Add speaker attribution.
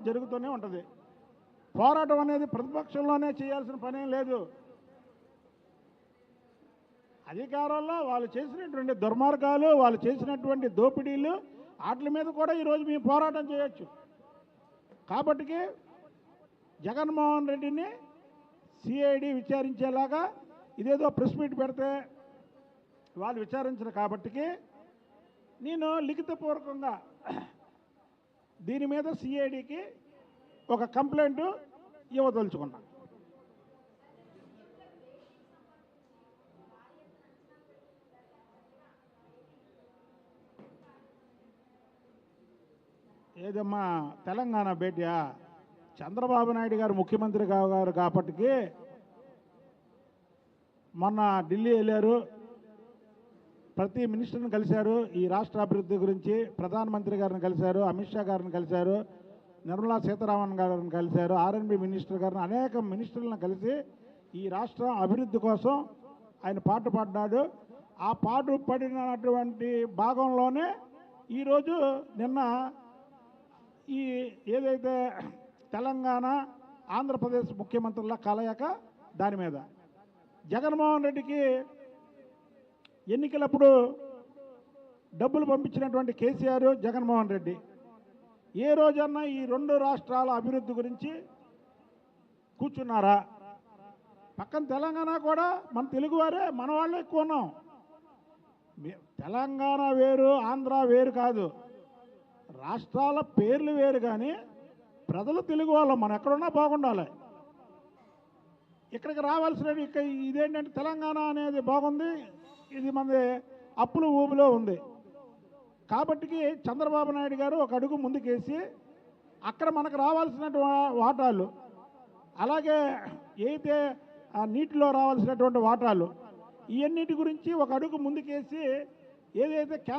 Speaker 1: జరుగుతూనే ఉంటుంది. పోరాటం అనేది ప్రతిపక్షంలోనే చేయాల్సిన పనేం లేదు. అధికారంలో వాళ్ళు చేసినటువంటి దుర్మార్గాలు, వాళ్ళు చేసినటువంటి దోపిడీలు వాటి మీద కూడా ఈరోజు మేము పోరాటం చేయొచ్చు. కాబట్టికి జగన్మోహన్ రెడ్డిని సిఐడి విచారించేలాగా ఇదేదో ప్రెస్ మీట్ పెడితే వాళ్ళు విచారించరు. కాబట్టికి నేను లిఖితపూర్వకంగా దీని మీద సిఐడికి ఒక కంప్లైంట్ ఇవ్వదలుచుకున్నా. ఏదమ్మా తెలంగాణ భేటీయా, చంద్రబాబు నాయుడు గారు ముఖ్యమంత్రి గారు కాబట్టి మొన్న ఢిల్లీ వెళ్ళారు, ప్రతి మినిస్టర్ని కలిశారు, ఈ రాష్ట్ర అభివృద్ధి గురించి ప్రధానమంత్రి గారిని కలిశారు, అమిత్ షా గారిని కలిశారు, నిర్మలా సీతారామన్ గారిని కలిశారు, ఆర్ఎండ్బి మినిస్టర్ గారిని, అనేక మినిస్టర్లను కలిసి ఈ రాష్ట్రం అభివృద్ధి కోసం ఆయన పాటు పడ్డాడు. ఆ పాటు పడినటువంటి భాగంలోనే ఈరోజు నిన్న ఈ ఏదైతే తెలంగాణ ఆంధ్రప్రదేశ్ ముఖ్యమంత్రుల కలయిక దాని మీద జగన్మోహన్ రెడ్డికి ఎన్నికలప్పుడు డబ్బులు పంపించినటువంటి కేసీఆర్, జగన్మోహన్ రెడ్డి ఏ రోజన్నా ఈ రెండు రాష్ట్రాల అభివృద్ధి గురించి కూర్చున్నారా? పక్కన తెలంగాణ కూడా మన తెలుగువారే, మన వాళ్ళు ఎక్కువ ఉన్నాం. తెలంగాణ వేరు, ఆంధ్ర వేరు కాదు, రాష్ట్రాల పేర్లు వేరు, కానీ ప్రజలు తెలుగు వాళ్ళం. మనం ఎక్కడున్నా బాగుండాలి. ఇక్కడికి రావాల్సిన ఇదేంటంటే తెలంగాణ అనేది బాగుంది, ఇది మనది అప్పులు ఊబిలో ఉంది. కాబట్టికి చంద్రబాబు నాయుడు గారు ఒక అడుగు ముందుకేసి అక్కడ మనకు రావాల్సిన వాటాలు, అలాగే అయితే ఆ నీటిలో రావాల్సినటువంటి వాటాలు, ఇవన్నిటి గురించి ఒక అడుగు ముందుకేసి ఏదైతే